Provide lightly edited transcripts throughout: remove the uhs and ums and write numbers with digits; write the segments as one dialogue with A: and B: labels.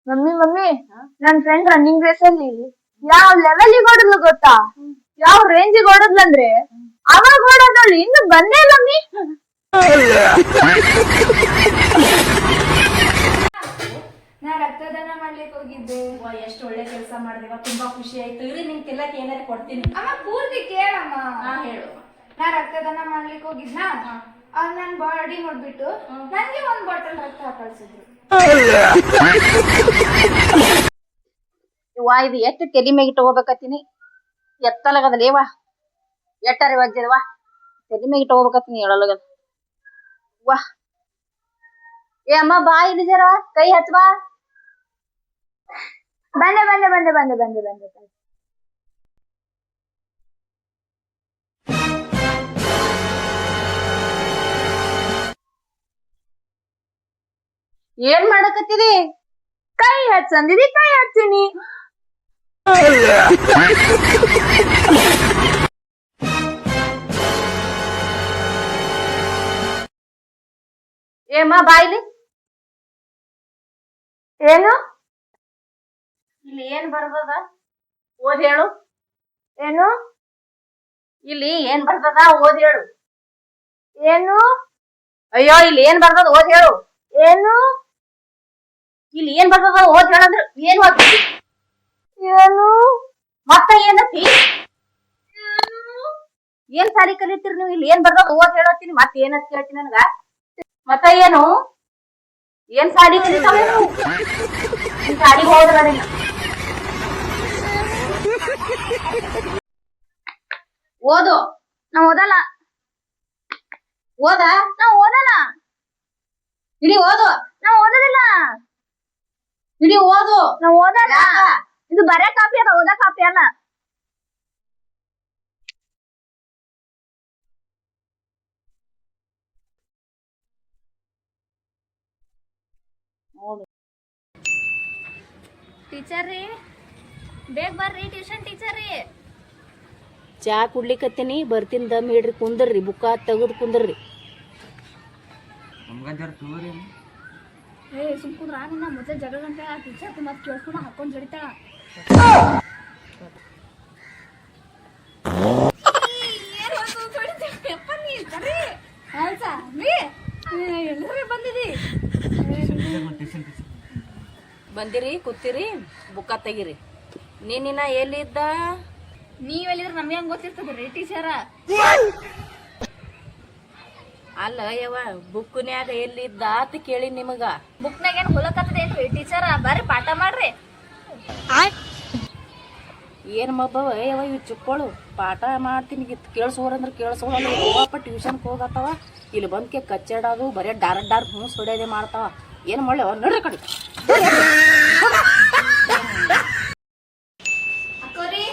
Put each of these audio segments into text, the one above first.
A: Mummy mummy ನನ್ friend running race ಅಲ್ಲಿ ಯಾವ ಲೆವೆಲ್ ಓಡಿದ್ಲು ಗೊತ್ತಾ? ಯಾವ ರೇಂಜ್ ಓಡಿದ್ಲಂದ್ರೆ ಅವಾಗ ಓಡೋದ್ರಲ್ಲಿ ಇನ್ನು ಬಂದೇ ಇಲ್ಲ ಮಮ್ಮಿ.
B: ನಾ ರಕ್ತದಾನ ಮಾಡ್ಲಿಕ್ಕೆ ಹೋಗಿದ್ದೆ.
C: ಎಷ್ಟು ಒಳ್ಳೆ ಕೆಲಸ ಮಾಡಿದೆವ, ತುಂಬಾ ಖುಷಿ ಆಯ್ತು. ಇರಿ ನಿಮ್ ತಿನ್ನಕ್ಕೆ ಏನಾರು ಕೊಡ್ತೀನಿ.
B: ಅಮ್ಮ ಪೂರ್ತಿ ಕೇಳಮ್ಮ.
C: ಹೇಳು.
B: ನಾ ರಕ್ತದಾನ ಮಾಡ್ಲಿಕ್ಕೆ ಹೋಗಿದ್ನಾ, ಅವ್ರು ನನ್ ಬಾಡಿ ನೋಡ್ಬಿಟ್ಟು ನನ್ಗೆ ಒಂದ್ ಬಾಟಲ್ ರಕ್ತ ಕಳ್ಸಿದ್ರು.
D: ವಾ ಇದು ಎಷ್ಟು ತೆಲಿ ಮೇಗೆ ಇಟ್ಕೋಬೇಕತ್ತೀನಿ, ಎತ್ತಲಾಗದಲೇವಾ ಎಟ್ಟಾರೆ ವಜ್ಜದವಾ, ತೆಲಿ ಮೇಗೆ ಇಟ್ಕೋಬೇಕತ್ತೀನಿ ಹೇಳಲಾಗದ. ವಾ ಏ ಅಮ್ಮ ಬಾ ಇಲ್ಲಿ ಜರ ಕೈ ಹಚ್ಚಬಾ.
A: ಬಂದೆ ಬಂದೆ ಬಂದೆ ಬಂದೆ ಬಂದೆ ಬಂದೆ ಬಂದೆ.
D: ಏನ್ ಮಾಡಕತ್ತಿದಿ?
A: ಕೈ ಹಚ್ಚಂದಿದಿ, ಕೈ ಹಚ್ಚಿನಿ.
D: ಏಮ್ಮ ಬಾ ಇಲ್ಲಿ.
A: ಏನು?
D: ಇಲ್ಲಿ ಏನ್ ಬರ್ತದ ಓದ್ ಹೇಳು.
A: ಏನು?
D: ಇಲ್ಲಿ ಏನ್ ಬರ್ತದ ಓದ್ ಹೇಳು.
A: ಏನು?
D: ಅಯ್ಯೋ ಇಲ್ಲಿ ಏನ್ ಬರ್ತದ ಓದ್ ಹೇಳು.
A: ಏನು?
D: ಇಲ್ಲಿ ಏನ್ ಬರ್ತದ ಓದ್ ಹೇಳಂದ್ರ ಏನ್ ಓದ್ತಿ?
A: ಏನು?
D: ಮತ್ತ ಏನತ್ತಿ? ಏನ್ ಸಾಲಿ ಕಲಿತೀರಿ ನೀವು? ಇಲ್ಲಿ ಏನ್ ಬರ್ತದ ಓದ್ ಹೇಳತ್ತೀನಿ, ಮತ್ತ ಏನಂತ ಕೇಳ್ತೀನಿ ನನ್ಗ. ಮತ್ತ ಏನು ಏನ್ ಸಾಲಿ ಕಲಿತಾವ ನೀನ್ ಸಾಲಿಗೆ ಹೋದ್ರ ಓದು.
A: ನಾ ಓದಲ್ಲ.
D: ಓದ?
A: ನಾ ಓದಲ್ಲ.
D: ಇಡೀ ಓದು.
A: ನಾ ಓದೋದಿಲ್ಲ.
D: ಇಡೀ ಓದು.
A: ನಾ ಓದಲ್ಲ. ಇದು ಬರೇ ಕಾಪಿ ಅದ, ಓದಾ ಕಾಪಿ ಅಲ್ಲ.
B: ಟೀಚರ್ ರೀ, ಬೇಗ ಬರ್ರಿ ಟ್ಯೂಷನ್ ಟೀಚರ್ ರೀ.
D: ಚಾ ಕುಡ್ಲಿಕತ್ತೀನಿ, ಬರ್ತೀನಿ ದಮ್ ಹಿಡ್ರಿ, ಕುಂದರ್ರಿ, ಬುಕ್ಕ ತೆಗದ್ ಕುಂದರ್ರಿ.
B: ಏ ಸುಮ್ ಕುಂದ್ರ, ನಿನ್ನ ಮೊದಲ ಜಗಳ ಗಂಟೆ ಆ ಟೀಚರ್ ಮತ್ತೆ ಕೇಳ್ಕೊಂಡು ಹಾಕೊಂಡ್ ಜಡಿತಾಳ.
D: ಬಂದಿರಿ, ಕೂತಿರಿ, ಬುಕ್ಕ ತೆಗಿರಿ. ನೀನಿನ ಎಲ್ಲಿದ್ದ?
B: ನೀವೆಲ್ಲಿದ್ರೆ ನಮ್ಗೆ ಹೆಂಗ್ ಗೊತ್ತಿರ್ತದ್ರಿ ಟೀಚರ?
D: ಅಲ್ಲ ಯವ್ವ, ಬುಕ್ನ್ಯಾಗ ಎಲ್ಲಿದ್ದ ಅಂತ ಕೇಳಿ ನಿಮಗ.
B: ಬುಕ್ನಾಗ ಏನ್ ಹೊಲಕತ್ತದೇನ್ರಿ ಟೀಚರ? ಬರ್ರಿ ಪಾಠ ಮಾಡ್ರಿ.
D: ಏನ್ ಮಬ್ಬವ ಯವ್ವ ಇವ್ ಚಿಕ್ಕೋಳು, ಪಾಠ ಮಾಡ್ತೀನಿ ಕೇಳಿಸೋರಂದ್ರ ಕೇಳಿಸೋಲ್ಲ. ಹೋಗಪ್ಪ ಟ್ಯೂಷನ್ಗೆ ಹೋಗತ್ತವ, ಇಲ್ಲಿ ಬಂದ್ಕೆ ಕಚ್ಚಾಡೋದು ಬರೇ ಡಾರ್ ಡಾರ್ ಹೂಸ್ ಹೊಡೆಯೋದೇ ಮಾಡ್ತಾವ. ಏನ್ ಮಾಡ್ಲಿ ನೋಡ್ರಿ ಕಡೆ.
B: ಅಕ್ಕೋರಿ,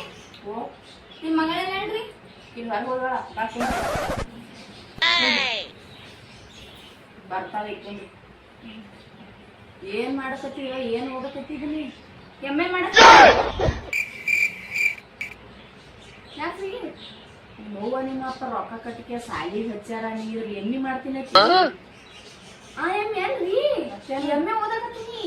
B: ನಿಮ್ ಮಗಳೇನ್ ಹೇಳ್ರಿ?
D: ಇಲ್ಲಿ ಹೋಗೋಣ ಬರ್ತಾವೆ. ಏನ್ ಮಾಡಕತ್ತೀವ, ಏನ್ ಓದಕತ್ತಿದೀನಿ?
B: ಎಮ್ಮೆ ಮಾಡಕ್ ಯಾಕ್ರಿ?
D: ನೋವ ನಿಮ್ಮ ಅಪ್ಪ ರೊಕ್ಕ ಕಟ್ಟಿಕೆ ಸಾಲಿಗೆ ಹಚ್ಚಾರ, ನೀರು ಎಮ್ಮಿ ಮಾಡ್ತೀನಿ.
B: ಆ ಎಮ್ಮೆ ಅಲ್ರಿ, ಎಮ್ಮೆ ಓದಕತ್ತೀನಿ.